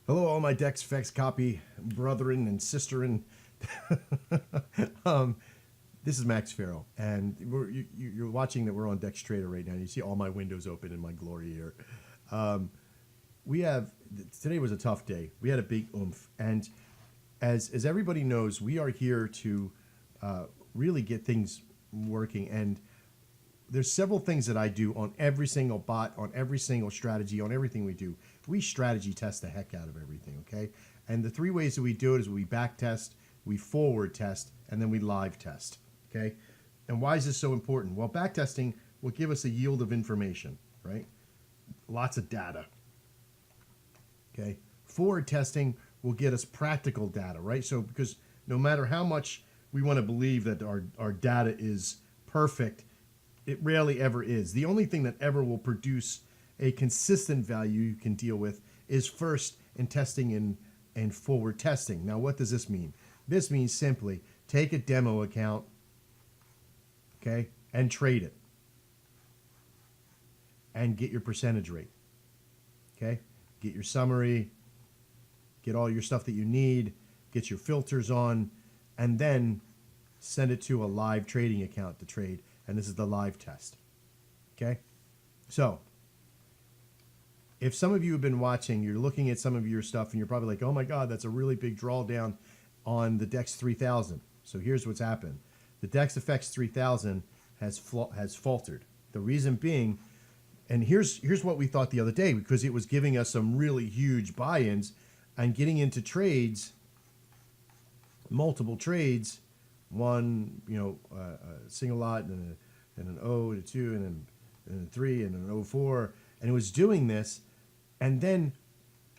Hello, all my Dex Fex copy brethren and sisterin. um, this is Max Farrell, and you're watching that we're on Dex Trader right now. You see all my windows open in my glory here. Um, we have today was a tough day. We had a big oomph, and as everybody knows, we are here to really get things working. And there's several things that I do on every single bot, on every single strategy, on everything we do. We strategy test the heck out of everything, okay? And the three ways that we do it is we back test, we forward test, and then we live test, okay? And why is this so important? Well, back testing will give us a yield of information, right? Lots of data, okay? Forward testing will get us practical data, right? So because no matter how much we want to believe that our data is perfect, it rarely ever is. The only thing that ever will produce a consistent value you can deal with is first in testing and forward testing. Now, what does this mean? This means simply take a demo account, okay, and trade it and get your percentage rate, okay? Get your summary, get all your stuff that you need, get your filters on, and then send it to a live trading account to trade. And this is the live test, okay? So if some of you have been watching, you're looking at some of your stuff and you're probably like, oh my God, that's a really big drawdown on the DEX 3000. So here's what's happened. The DEX FX 3000 has faltered. The reason being, and here's what we thought the other day, because it was giving us some really huge buy-ins and getting into trades, multiple trades, one, a single lot and an O to two and then a 3 and an O4, and it was doing this. And then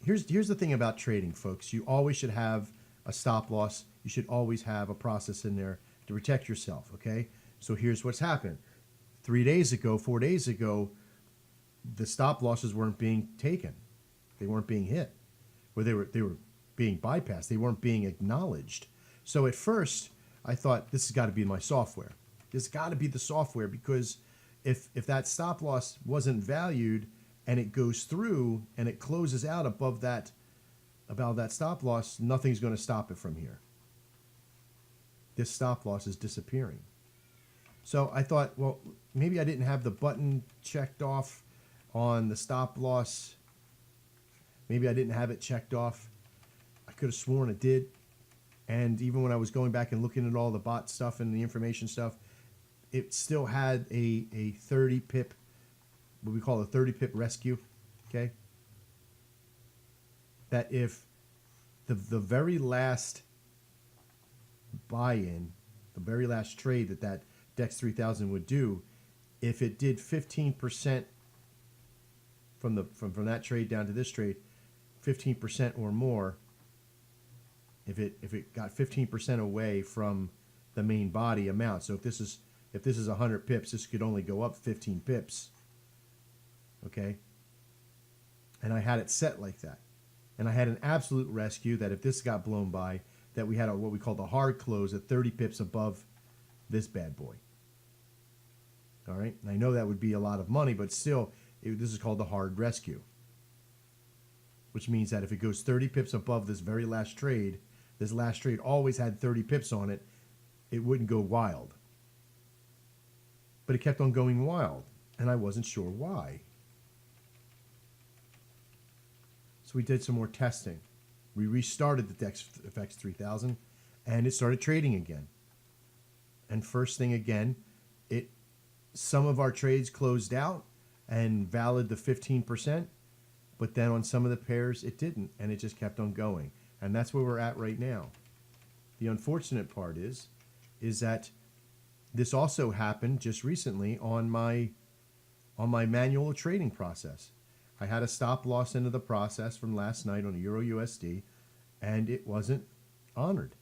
here's the thing about trading, folks. You always should have a stop loss. You should always have a process in there to protect yourself, okay? So here's what's happened. 4 days ago, the stop losses weren't being taken. They weren't being hit. Or they were being bypassed. They weren't being acknowledged. So at first, I thought, this has got to be my software. This has got to be the software, because if that stop loss wasn't valued and it goes through and it closes out above that stop loss, nothing's going to stop it from here. This stop loss is disappearing. So I thought, well, maybe I didn't have the button checked off on the stop loss. Maybe I didn't have it checked off. I could have sworn it did. And even when I was going back and looking at all the bot stuff and the information stuff, it still had a 30 pip, what we call a 30 pip rescue, okay? That if the very last buy-in, the very last trade that DEX 3000 would do, if it did 15% from that trade down to this trade, 15% or more, if it got 15% away from the main body amount. So if this is 100 pips, this could only go up 15 pips. Okay? And I had it set like that. And I had an absolute rescue that if this got blown by, that we had what we call the hard close at 30 pips above this bad boy. All right? And I know that would be a lot of money, but still, this is called the hard rescue. Which means that if it goes 30 pips above this very last trade, this last trade always had 30 pips on it, it wouldn't go wild. But it kept on going wild, and I wasn't sure why. So we did some more testing. We restarted the DEX FX 3000, and it started trading again. And first thing again, some of our trades closed out and valid the 15%, but then on some of the pairs it didn't, and it just kept on going. And that's where we're at right now. The unfortunate part is that this also happened just recently on my manual trading process. I had a stop loss into the process from last night on Euro USD, and it wasn't honored.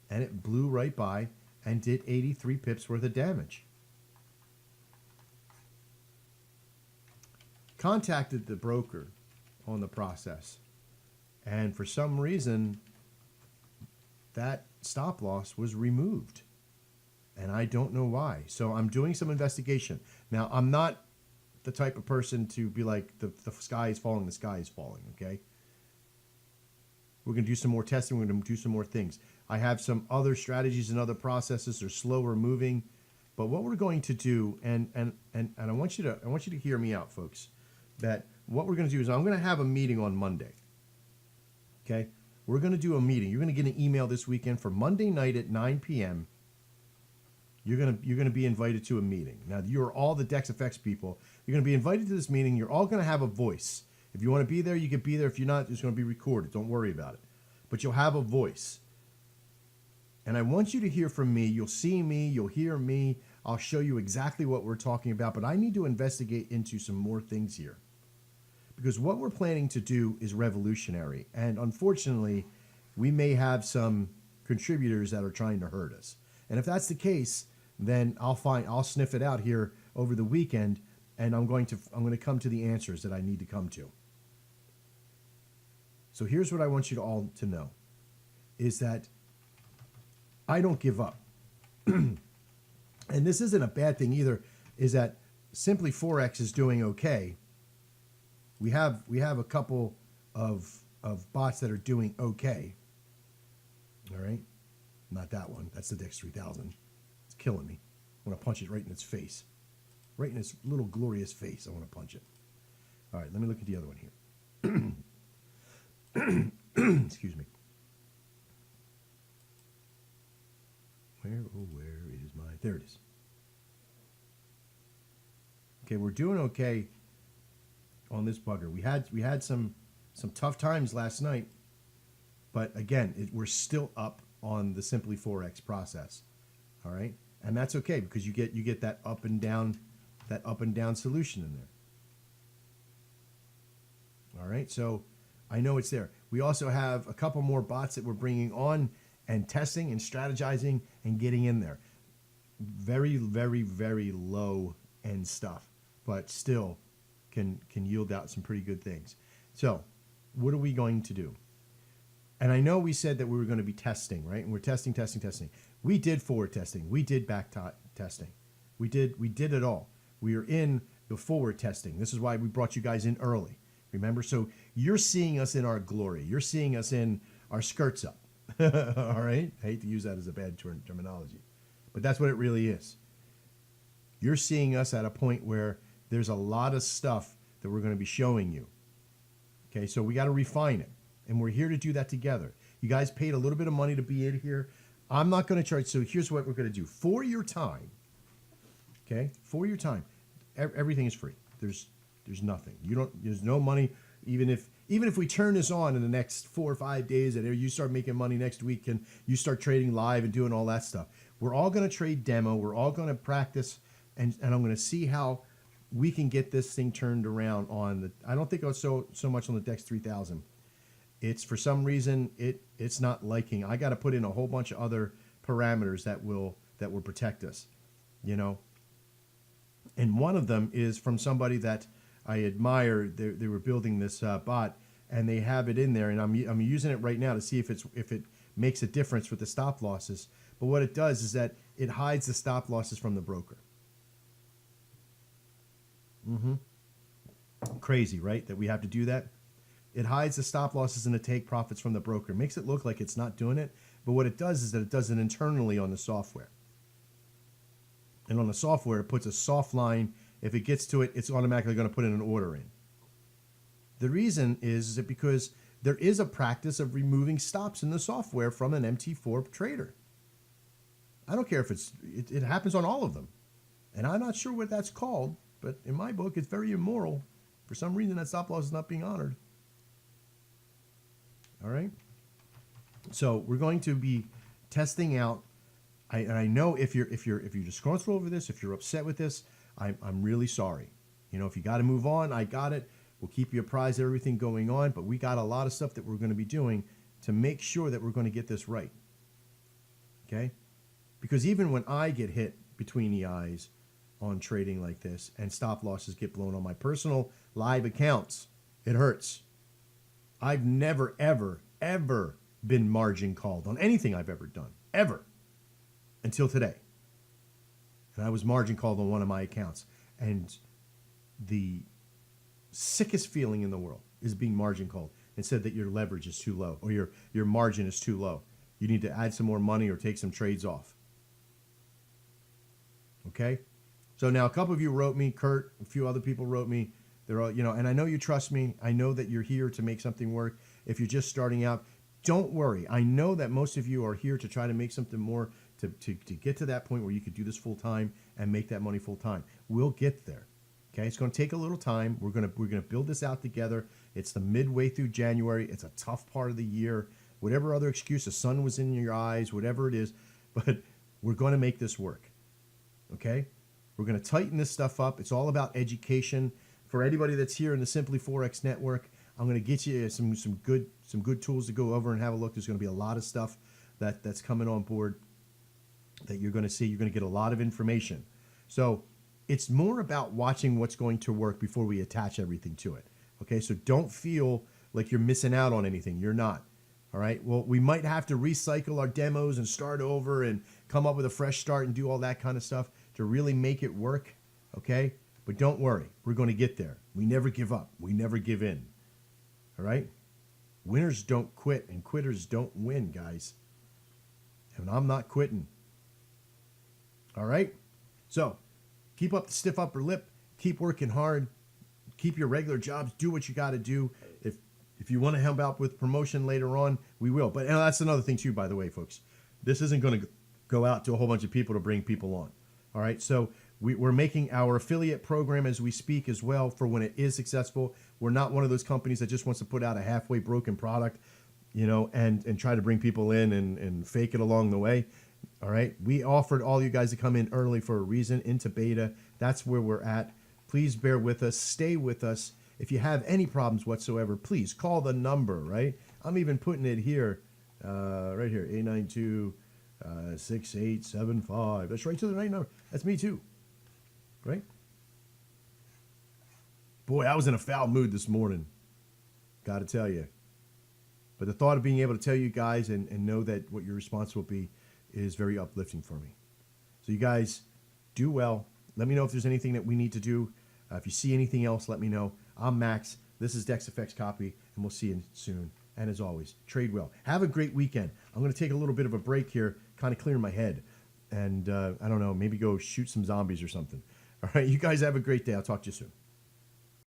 And it blew right by and did 83 pips worth of damage. Contacted the broker on the process, and for some reason that stop loss was removed, and I don't know why. So I'm doing some investigation. Now, I'm not the type of person to be like, the sky is falling, okay? We're going to do some more testing. We're going to do some more things. I have some other strategies and other processes. They're slower moving. But what we're going to do, and I want you to hear me out, folks, that what we're going to do is I'm going to have a meeting on Monday. Okay? We're going to do a meeting. You're going to get an email this weekend for Monday night at 9 p.m. You're going to be invited to a meeting. Now, you're all the Dex Effects people. You're going to be invited to this meeting. You're all going to have a voice. If you want to be there, you can be there. If you're not, it's going to be recorded. Don't worry about it. But you'll have a voice. And I want you to hear from me. You'll see me. You'll hear me. I'll show you exactly what we're talking about. But I need to investigate into some more things here. Because what we're planning to do is revolutionary. And unfortunately, we may have some contributors that are trying to hurt us. And if that's the case, then I'll sniff it out here over the weekend, and I'm going to come to the answers that I need to come to. So here's what I want you all to know, is that I don't give up. And this isn't a bad thing either, is that Simply Forex is doing okay. We have a couple of bots that are doing okay. All right? Not that one. That's the Dex 3000. It's killing me. I want to punch it right in its face. Right in its little glorious face. I want to punch it. All right, let me look at the other one here. Excuse me. Where is my... There it is. Okay, we're doing okay on this bugger. We had some tough times last night, but again, we're still up on the Simply Forex process. All right, and that's okay because you get that up and down solution in there. All right, so I know it's there. We also have a couple more bots that we're bringing on and testing and strategizing and getting in there. Very, very, very low end stuff, but still can yield out some pretty good things. So what are we going to do? And I know we said that we were going to be testing, right? And we're testing. We did forward testing. We did back testing. We did it all. We are in the forward testing. This is why we brought you guys in early. Remember? So you're seeing us in our glory. You're seeing us in our skirts up. All right? I hate to use that as a bad terminology, but that's what it really is. You're seeing us at a point where there's a lot of stuff that we're going to be showing you. Okay, so we got to refine it, and we're here to do that together. You guys paid a little bit of money to be in here. I'm not going to charge, so here's what we're going to do. For your time, okay, for your time, everything is free. There's nothing. There's no money. Even if we turn this on in the next 4 or 5 days and you start making money next week and you start trading live and doing all that stuff, we're all going to trade demo. We're all going to practice, and I'm going to see how we can get this thing turned around on the. I don't think it's so much on the Dex 3000. It's for some reason it's not liking. I got to put in a whole bunch of other parameters that will protect us, you know. And one of them is from somebody that I admire. They were building this bot, and they have it in there, and I'm using it right now to see if it makes a difference with the stop losses. But what it does is that it hides the stop losses from the broker. Crazy, right? That we have to do that. It hides the stop losses and the take profits from the broker. It makes it look like it's not doing it, but what it does is that it does it internally on the software. And on the software, it puts a soft line. If it gets to it, it's automatically going to put in an order in. The reason is that because there is a practice of removing stops in the software from an MT4 trader. I don't care if it happens on all of them. And I'm not sure what that's called, but in my book, it's very immoral. For some reason, that stop loss is not being honored. All right? So we're going to be testing out. I know if you're disgruntled over this, if you're upset with this, I'm really sorry. You know, if you got to move on, I got it. We'll keep you apprised of everything going on, but we got a lot of stuff that we're going to be doing to make sure that we're going to get this right. Okay? Because even when I get hit between the eyes on trading like this and stop losses get blown on my personal live accounts, it hurts. I've never, ever, ever been margin called on anything I've ever done. Ever. Until today. And I was margin called on one of my accounts. And the sickest feeling in the world is being margin called. and said that your leverage is too low or your margin is too low. You need to add some more money or take some trades off. Okay? So now a couple of you wrote me, Kurt, a few other people wrote me. They're all, and I know you trust me. I know that you're here to make something work. If you're just starting out, don't worry. I know that most of you are here to try to make something more to get to that point where you could do this full time and make that money full time. We'll get there. Okay, it's going to take a little time. We're gonna build this out together. It's the midway through January. It's a tough part of the year. Whatever other excuse, the sun was in your eyes, whatever it is, but we're going to make this work. Okay, we're going to tighten this stuff up. It's all about education. For anybody that's here in the Simply Forex Network, I'm going to get you some good tools to go over and have a look. There's going to be a lot of stuff that's coming on board that you're going to see. You're going to get a lot of information. So it's more about watching what's going to work before we attach everything to it. Okay, so don't feel like you're missing out on anything. You're not. All right, well, we might have to recycle our demos and start over and come up with a fresh start and do all that kind of stuff to really make it work. Okay, but don't worry. We're going to get there. We never give up. We never give in. All right, winners don't quit and quitters don't win, guys. And I'm not quitting. All right, so keep up the stiff upper lip. Keep working hard. Keep your regular jobs. Do what you got to do. If you want to help out with promotion later on, we will. But that's another thing too, by the way, folks. This isn't going to go out to a whole bunch of people to bring people on. All right, so we're making our affiliate program as we speak as well for when it is successful. We're not one of those companies that just wants to put out a halfway broken product, and try to bring people in and fake it along the way. All right, we offered all you guys to come in early for a reason, into beta. That's where we're at. Please bear with us. Stay with us. If you have any problems whatsoever, please call the number, right? I'm even putting it here, right here, 892-6875. That's right to the right number. That's me too, right? Boy, I was in a foul mood this morning, got to tell you. But the thought of being able to tell you guys and know that what your response will be is very uplifting for me. So you guys do well. Let me know if there's anything that we need to do. If you see anything else, let me know. I'm Max. This is DexFX Copy, and we'll see you soon. And as always, trade well. Have a great weekend. I'm going to take a little bit of a break here, kind of clear my head. And I don't know, maybe go shoot some zombies or something. All right, you guys have a great day. I'll talk to you soon.